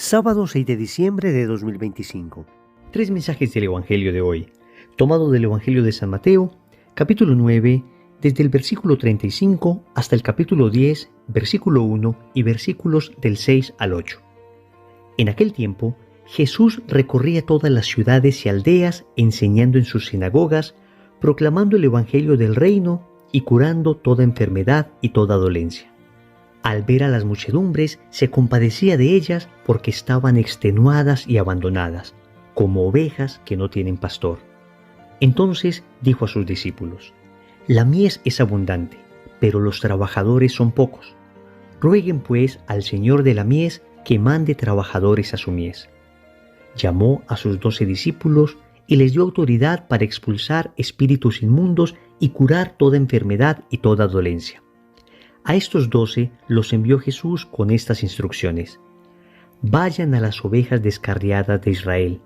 Sábado 6 de diciembre de 2025. Tres mensajes del Evangelio de hoy, tomado del Evangelio de San Mateo, capítulo 9, desde el versículo 35 hasta el capítulo 10, versículo 1 y versículos del 6 al 8. En aquel tiempo, Jesús recorría todas las ciudades y aldeas, enseñando en sus sinagogas, proclamando el Evangelio del reino y curando toda enfermedad y toda dolencia. Al ver a las muchedumbres, se compadecía de ellas porque estaban extenuadas y abandonadas, como ovejas que no tienen pastor. Entonces dijo a sus discípulos: «La mies es abundante, pero los trabajadores son pocos. Rueguen pues al Señor de la mies que mande trabajadores a su mies». Llamó a sus 12 discípulos y les dio autoridad para expulsar espíritus inmundos y curar toda enfermedad y toda dolencia. A estos 12 los envió Jesús con estas instrucciones: «Vayan a las ovejas descarriadas de Israel.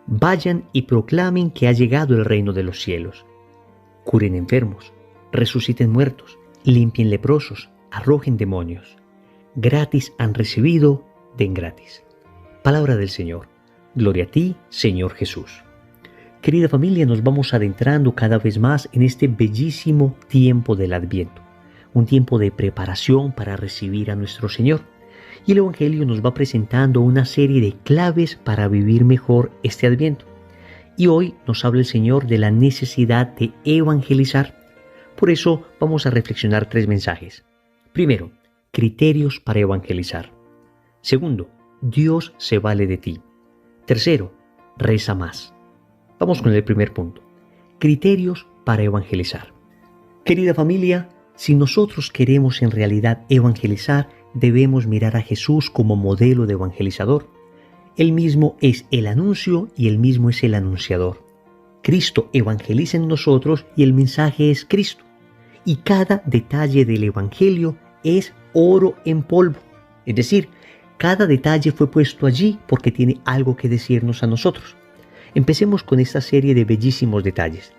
Vayan y proclamen que ha llegado el reino de los cielos. Curen enfermos, resuciten muertos, limpien leprosos, arrojen demonios. Gratis han recibido, den gratis». Palabra del Señor. Gloria a ti, Señor Jesús. Querida familia, nos vamos adentrando cada vez más en este bellísimo tiempo del Adviento. Un tiempo de preparación para recibir a nuestro Señor. Y el Evangelio nos va presentando una serie de claves para vivir mejor este Adviento. Y hoy nos habla el Señor de la necesidad de evangelizar. Por eso vamos a reflexionar 3 mensajes. Primero, criterios para evangelizar. Segundo, Dios se vale de ti. Tercero, reza más. Vamos con el primer punto. Criterios para evangelizar. Querida familia, si nosotros queremos en realidad evangelizar, debemos mirar a Jesús como modelo de evangelizador. Él mismo es el anuncio y Él mismo es el anunciador. Cristo evangeliza en nosotros y el mensaje es Cristo. Y cada detalle del Evangelio es oro en polvo. Es decir, cada detalle fue puesto allí porque tiene algo que decirnos a nosotros. Empecemos con esta serie de bellísimos detalles.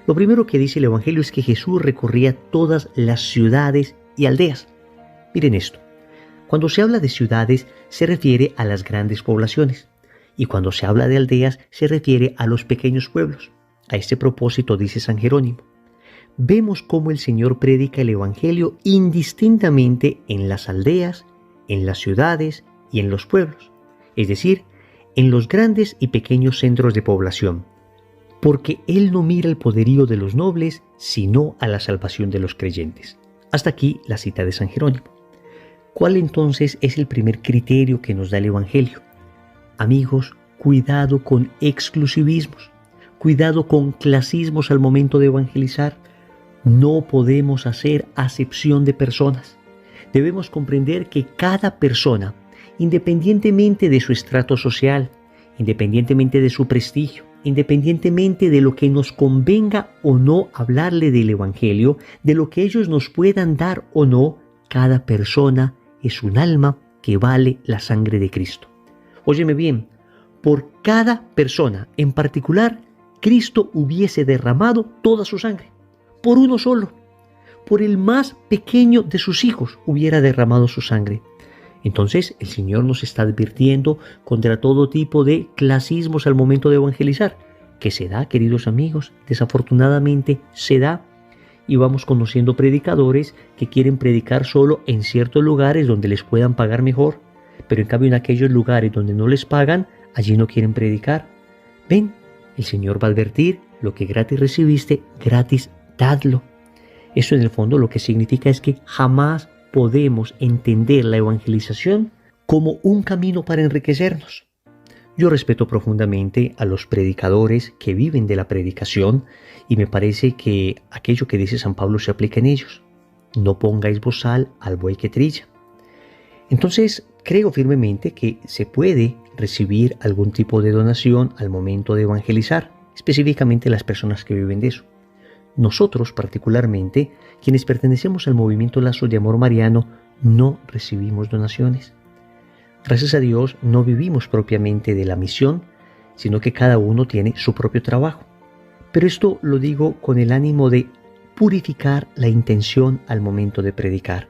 Lo primero que dice el Evangelio es que Jesús recorría todas las ciudades y aldeas. Miren esto. Cuando se habla de ciudades, se refiere a las grandes poblaciones. Y cuando se habla de aldeas, se refiere a los pequeños pueblos. A este propósito dice San Jerónimo: vemos cómo el Señor predica el Evangelio indistintamente en las aldeas, en las ciudades y en los pueblos. Es decir, en los grandes y pequeños centros de población. Porque Él no mira el poderío de los nobles, sino a la salvación de los creyentes. Hasta aquí la cita de San Jerónimo. ¿Cuál entonces es el primer criterio que nos da el Evangelio? Amigos, cuidado con exclusivismos, cuidado con clasismos al momento de evangelizar. No podemos hacer acepción de personas. Debemos comprender que cada persona, independientemente de su estrato social, independientemente de su prestigio, independientemente de lo que nos convenga o no hablarle del Evangelio, de lo que ellos nos puedan dar o no, cada persona es un alma que vale la sangre de Cristo. Óyeme bien, por cada persona en particular, Cristo hubiese derramado toda su sangre, por uno solo. Por el más pequeño de sus hijos hubiera derramado su sangre. Entonces el Señor nos está advirtiendo contra todo tipo de clasismos al momento de evangelizar, que se da, queridos amigos, desafortunadamente se da, y vamos conociendo predicadores que quieren predicar solo en ciertos lugares donde les puedan pagar mejor, pero en cambio en aquellos lugares donde no les pagan, allí no quieren predicar. Ven, el Señor va a advertir: lo que gratis recibiste, gratis dadlo. Eso en el fondo lo que significa es que jamás podemos entender la evangelización como un camino para enriquecernos. Yo respeto profundamente a los predicadores que viven de la predicación y me parece que aquello que dice San Pablo se aplica en ellos. No pongáis bozal al buey que trilla. Entonces, creo firmemente que se puede recibir algún tipo de donación al momento de evangelizar, específicamente las personas que viven de eso. Nosotros, particularmente, quienes pertenecemos al movimiento Lazos de Amor Mariano, no recibimos donaciones. Gracias a Dios, no vivimos propiamente de la misión, sino que cada uno tiene su propio trabajo. Pero esto lo digo con el ánimo de purificar la intención al momento de predicar.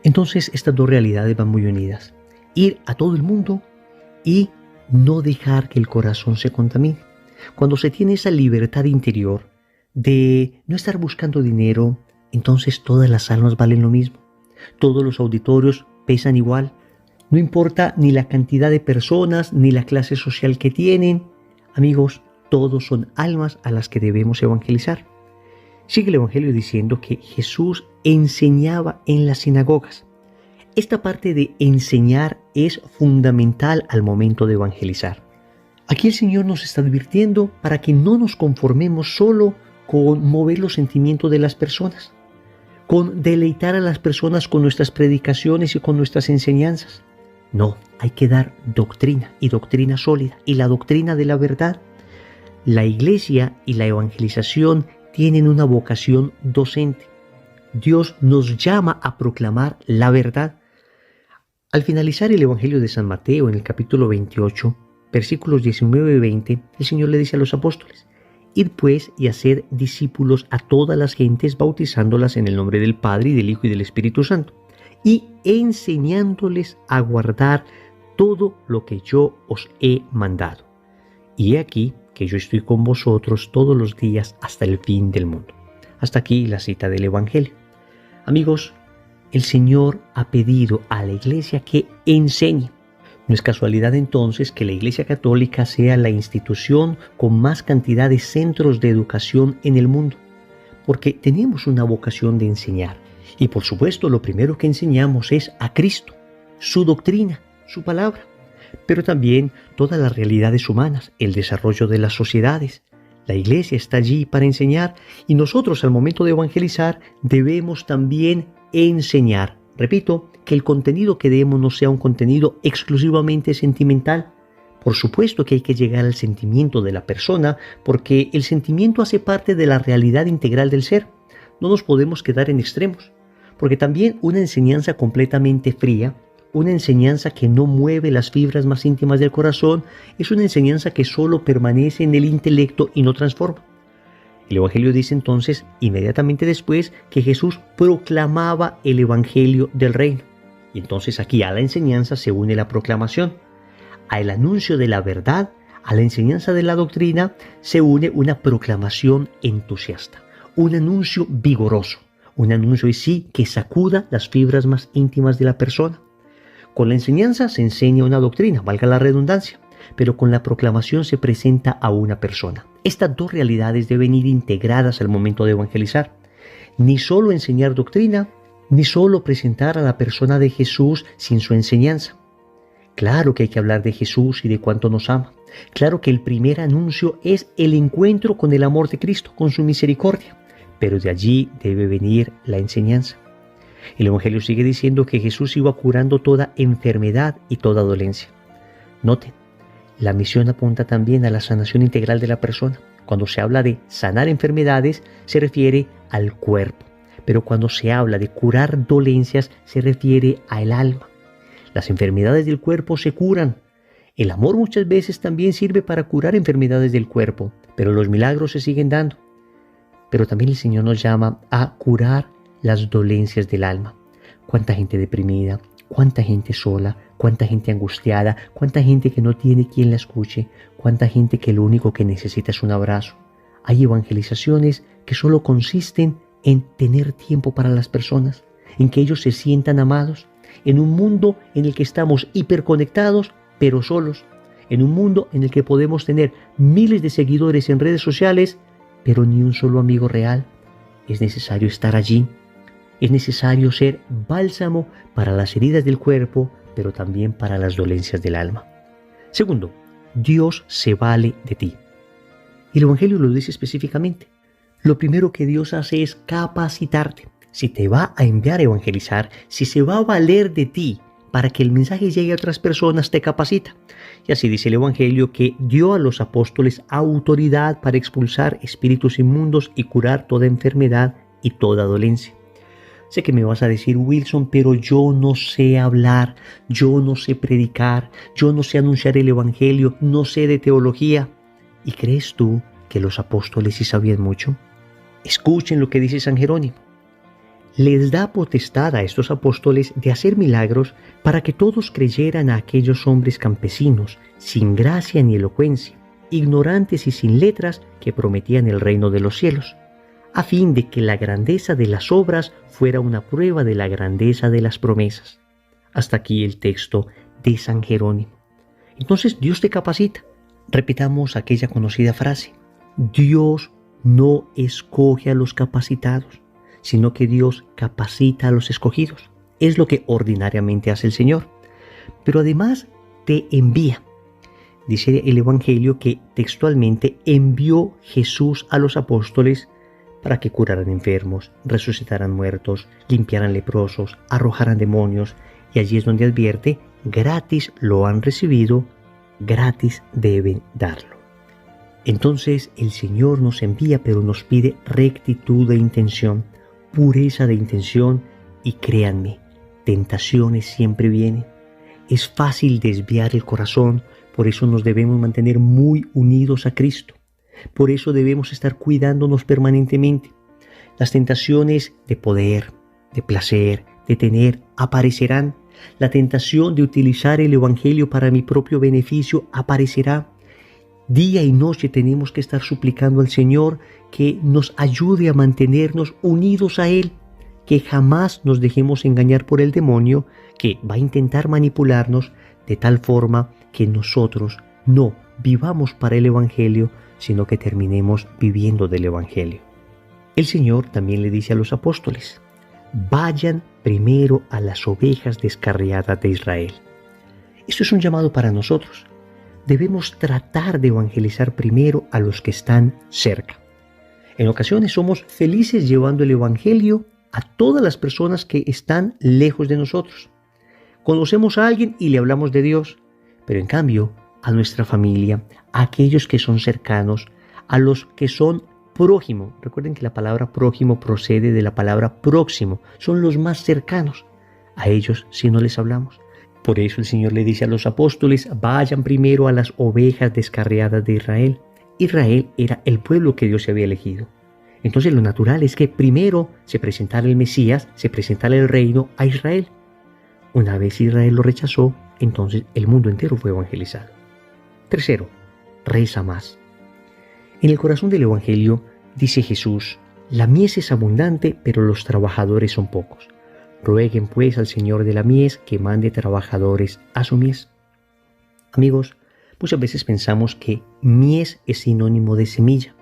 Entonces, estas dos realidades van muy unidas. Ir a todo el mundo y no dejar que el corazón se contamine. Cuando se tiene esa libertad interior de no estar buscando dinero, entonces todas las almas valen lo mismo. Todos los auditorios pesan igual. No importa ni la cantidad de personas, ni la clase social que tienen. Amigos, todos son almas a las que debemos evangelizar. Sigue el Evangelio diciendo que Jesús enseñaba en las sinagogas. Esta parte de enseñar es fundamental al momento de evangelizar. Aquí el Señor nos está advirtiendo para que no nos conformemos solo con mover los sentimientos de las personas, con deleitar a las personas con nuestras predicaciones y con nuestras enseñanzas. No, hay que dar doctrina y doctrina sólida y la doctrina de la verdad. La iglesia y la evangelización tienen una vocación docente. Dios nos llama a proclamar la verdad. Al finalizar el Evangelio de San Mateo en el capítulo 28, versículos 19 y 20, el Señor le dice a los apóstoles: Id pues y haced discípulos a todas las gentes, bautizándolas en el nombre del Padre y del Hijo y del Espíritu Santo, y enseñándoles a guardar todo lo que yo os he mandado. Y he aquí que yo estoy con vosotros todos los días hasta el fin del mundo. Hasta aquí la cita del Evangelio. Amigos, el Señor ha pedido a la Iglesia que enseñe. No es casualidad entonces que la Iglesia Católica sea la institución con más cantidad de centros de educación en el mundo, porque tenemos una vocación de enseñar. Y por supuesto, lo primero que enseñamos es a Cristo, su doctrina, su palabra, pero también todas las realidades humanas, el desarrollo de las sociedades. La Iglesia está allí para enseñar y nosotros al momento de evangelizar debemos también enseñar. Repito, que el contenido que demos no sea un contenido exclusivamente sentimental. Por supuesto que hay que llegar al sentimiento de la persona, porque el sentimiento hace parte de la realidad integral del ser. No nos podemos quedar en extremos, porque también una enseñanza completamente fría, una enseñanza que no mueve las fibras más íntimas del corazón, es una enseñanza que solo permanece en el intelecto y no transforma. El Evangelio dice entonces, inmediatamente después, que Jesús proclamaba el Evangelio del reino. Y entonces aquí a la enseñanza se une la proclamación. Al anuncio de la verdad, a la enseñanza de la doctrina, se une una proclamación entusiasta, un anuncio vigoroso, un anuncio y sí que sacuda las fibras más íntimas de la persona. Con la enseñanza se enseña una doctrina, valga la redundancia, pero con la proclamación se presenta a una persona. Estas dos realidades deben ir integradas al momento de evangelizar. Ni solo enseñar doctrina, ni solo presentar a la persona de Jesús sin su enseñanza. Claro que hay que hablar de Jesús y de cuánto nos ama. Claro que el primer anuncio es el encuentro con el amor de Cristo, con su misericordia. Pero de allí debe venir la enseñanza. El Evangelio sigue diciendo que Jesús iba curando toda enfermedad y toda dolencia. Noten, la misión apunta también a la sanación integral de la persona. Cuando se habla de sanar enfermedades, se refiere al cuerpo. Pero cuando se habla de curar dolencias, se refiere al alma. Las enfermedades del cuerpo se curan. El amor muchas veces también sirve para curar enfermedades del cuerpo, pero los milagros se siguen dando. Pero también el Señor nos llama a curar las dolencias del alma. Cuánta gente deprimida, cuánta gente sola, cuánta gente angustiada, cuánta gente que no tiene quien la escuche, cuánta gente que lo único que necesita es un abrazo. Hay evangelizaciones que solo consisten en tener tiempo para las personas, en que ellos se sientan amados, en un mundo en el que estamos hiperconectados, pero solos, en un mundo en el que podemos tener miles de seguidores en redes sociales, pero ni un solo amigo real. Es necesario estar allí. Es necesario ser bálsamo para las heridas del cuerpo, pero también para las dolencias del alma. Segundo, Dios se vale de ti. Y el Evangelio lo dice específicamente. Lo primero que Dios hace es capacitarte. Si te va a enviar a evangelizar, si se va a valer de ti para que el mensaje llegue a otras personas, te capacita. Y así dice el Evangelio que dio a los apóstoles autoridad para expulsar espíritus inmundos y curar toda enfermedad y toda dolencia. Sé que me vas a decir, Wilson, pero yo no sé hablar, yo no sé predicar, yo no sé anunciar el Evangelio, no sé de teología. ¿Y crees tú que los apóstoles sí sabían mucho? Escuchen lo que dice San Jerónimo. les da potestad a estos apóstoles de hacer milagros para que todos creyeran a aquellos hombres campesinos, sin gracia ni elocuencia, ignorantes y sin letras, que prometían el reino de los cielos, a fin de que la grandeza de las obras fuera una prueba de la grandeza de las promesas. Hasta aquí el texto de San Jerónimo. Entonces Dios te capacita. Repitamos aquella conocida frase: Dios no escoge a los capacitados, sino que Dios capacita a los escogidos. Es lo que ordinariamente hace el Señor. Pero además te envía. Dice el Evangelio que textualmente envió Jesús a los apóstoles para que curaran enfermos, resucitaran muertos, limpiaran leprosos, arrojaran demonios. Y allí es donde advierte: gratis lo han recibido, gratis deben darlo. Entonces el Señor nos envía, pero nos pide rectitud de intención, pureza de intención, y créanme, tentaciones siempre vienen. Es fácil desviar el corazón, por eso nos debemos mantener muy unidos a Cristo. Por eso debemos estar cuidándonos permanentemente. Las tentaciones de poder, de placer, de tener, aparecerán. La tentación de utilizar el Evangelio para mi propio beneficio aparecerá. Día y noche tenemos que estar suplicando al Señor que nos ayude a mantenernos unidos a Él, que jamás nos dejemos engañar por el demonio, que va a intentar manipularnos de tal forma que nosotros no vivamos para el Evangelio, sino que terminemos viviendo del Evangelio. El Señor también le dice a los apóstoles: vayan primero a las ovejas descarriadas de Israel. Esto es un llamado para nosotros. Debemos tratar de evangelizar primero a los que están cerca. En ocasiones somos felices llevando el Evangelio a todas las personas que están lejos de nosotros. Conocemos a alguien y le hablamos de Dios, pero en cambio a nuestra familia, a aquellos que son cercanos, a los que son prójimo. Recuerden que la palabra prójimo procede de la palabra próximo. Son los más cercanos. A ellos sí no les hablamos. Por eso el Señor le dice a los apóstoles: vayan primero a las ovejas descarriadas de Israel. Israel era el pueblo que Dios se había elegido. Entonces lo natural es que primero se presentara el Mesías, se presentara el reino a Israel. Una vez Israel lo rechazó, entonces el mundo entero fue evangelizado. Tercero, reza más. En el corazón del Evangelio dice Jesús: la mies es abundante, pero los trabajadores son pocos. Rueguen pues al Señor de la mies que mande trabajadores a su mies. Amigos, muchas veces pensamos que mies es sinónimo de semilla.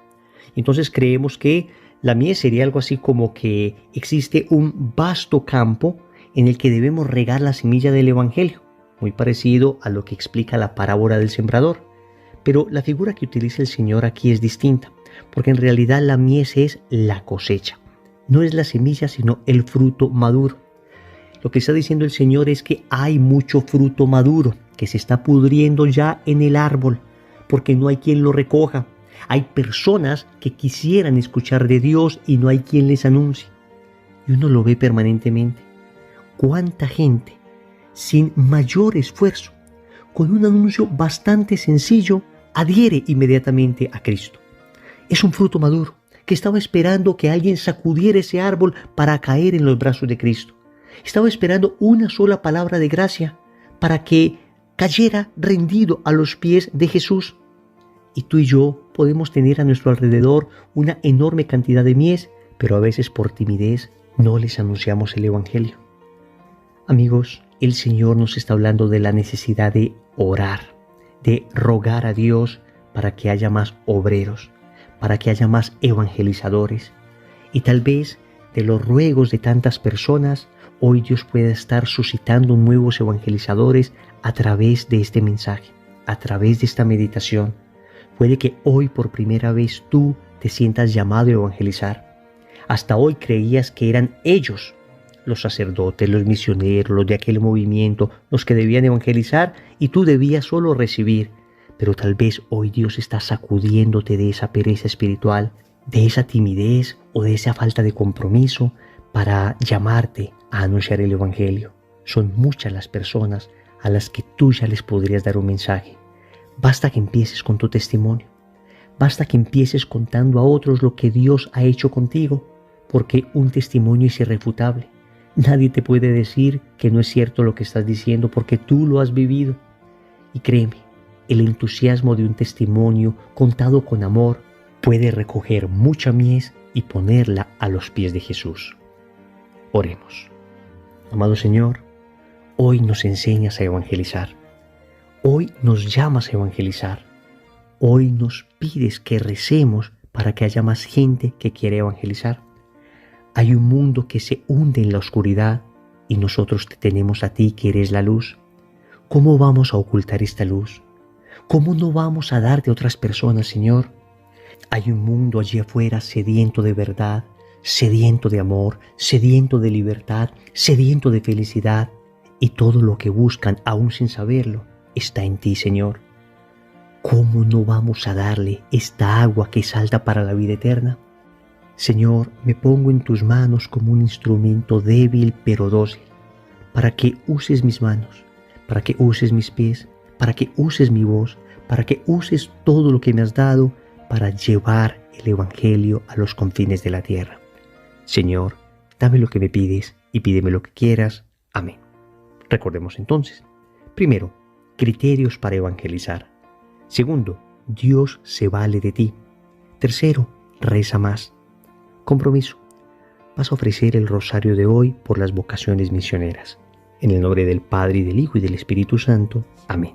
Entonces creemos que la mies sería algo así como que existe un vasto campo en el que debemos regar la semilla del Evangelio, muy parecido a lo que explica la parábola del sembrador. Pero la figura que utiliza el Señor aquí es distinta, porque en realidad la mies es la cosecha. No es la semilla, sino el fruto maduro. Lo que está diciendo el Señor es que hay mucho fruto maduro que se está pudriendo ya en el árbol, porque no hay quien lo recoja. Hay personas que quisieran escuchar de Dios y no hay quien les anuncie. Y uno lo ve permanentemente. ¿Cuánta gente, sin mayor esfuerzo, con un anuncio bastante sencillo, adhiere inmediatamente a Cristo? Es un fruto maduro que estaba esperando que alguien sacudiera ese árbol para caer en los brazos de Cristo. Estaba esperando una sola palabra de gracia para que cayera rendido a los pies de Jesús. Y tú y yo podemos tener a nuestro alrededor una enorme cantidad de mies, pero a veces por timidez no les anunciamos el Evangelio. Amigos, el Señor nos está hablando de la necesidad de orar, de rogar a Dios para que haya más obreros, para que haya más evangelizadores. Y tal vez de los ruegos de tantas personas, hoy Dios pueda estar suscitando nuevos evangelizadores a través de este mensaje, a través de esta meditación. Puede que hoy por primera vez tú te sientas llamado a evangelizar. Hasta hoy creías que eran ellos, los sacerdotes, los misioneros, los de aquel movimiento, los que debían evangelizar y tú debías solo recibir. Pero tal vez hoy Dios está sacudiéndote de esa pereza espiritual, de esa timidez o de esa falta de compromiso para llamarte a anunciar el Evangelio. Son muchas las personas a las que tú ya les podrías dar un mensaje. Basta que empieces con tu testimonio. Basta que empieces contando a otros lo que Dios ha hecho contigo porque un testimonio es irrefutable. Nadie te puede decir que no es cierto lo que estás diciendo porque tú lo has vivido. Y créeme, el entusiasmo de un testimonio contado con amor puede recoger mucha mies y ponerla a los pies de Jesús. Oremos. Amado Señor, hoy nos enseñas a evangelizar. Hoy nos llamas a evangelizar. Hoy nos pides que recemos para que haya más gente que quiera evangelizar. Hay un mundo que se hunde en la oscuridad y nosotros te tenemos a ti que eres la luz. ¿Cómo vamos a ocultar esta luz? ¿Cómo no vamos a darte a otras personas, Señor? Hay un mundo allí afuera sediento de verdad, sediento de amor, sediento de libertad, sediento de felicidad, y todo lo que buscan, aún sin saberlo, está en ti, Señor. ¿Cómo no vamos a darle esta agua que salta para la vida eterna? Señor, me pongo en tus manos como un instrumento débil pero dócil, para que uses mis manos, para que uses mis pies, para que uses mi voz, para que uses todo lo que me has dado para llevar el Evangelio a los confines de la tierra. Señor, dame lo que me pides y pídeme lo que quieras. Amén. Recordemos entonces. Primero, criterios para evangelizar. Segundo, Dios se vale de ti. Tercero, reza más. Compromiso. Vas a ofrecer el rosario de hoy por las vocaciones misioneras. En el nombre del Padre, y del Hijo, y del Espíritu Santo. Amén.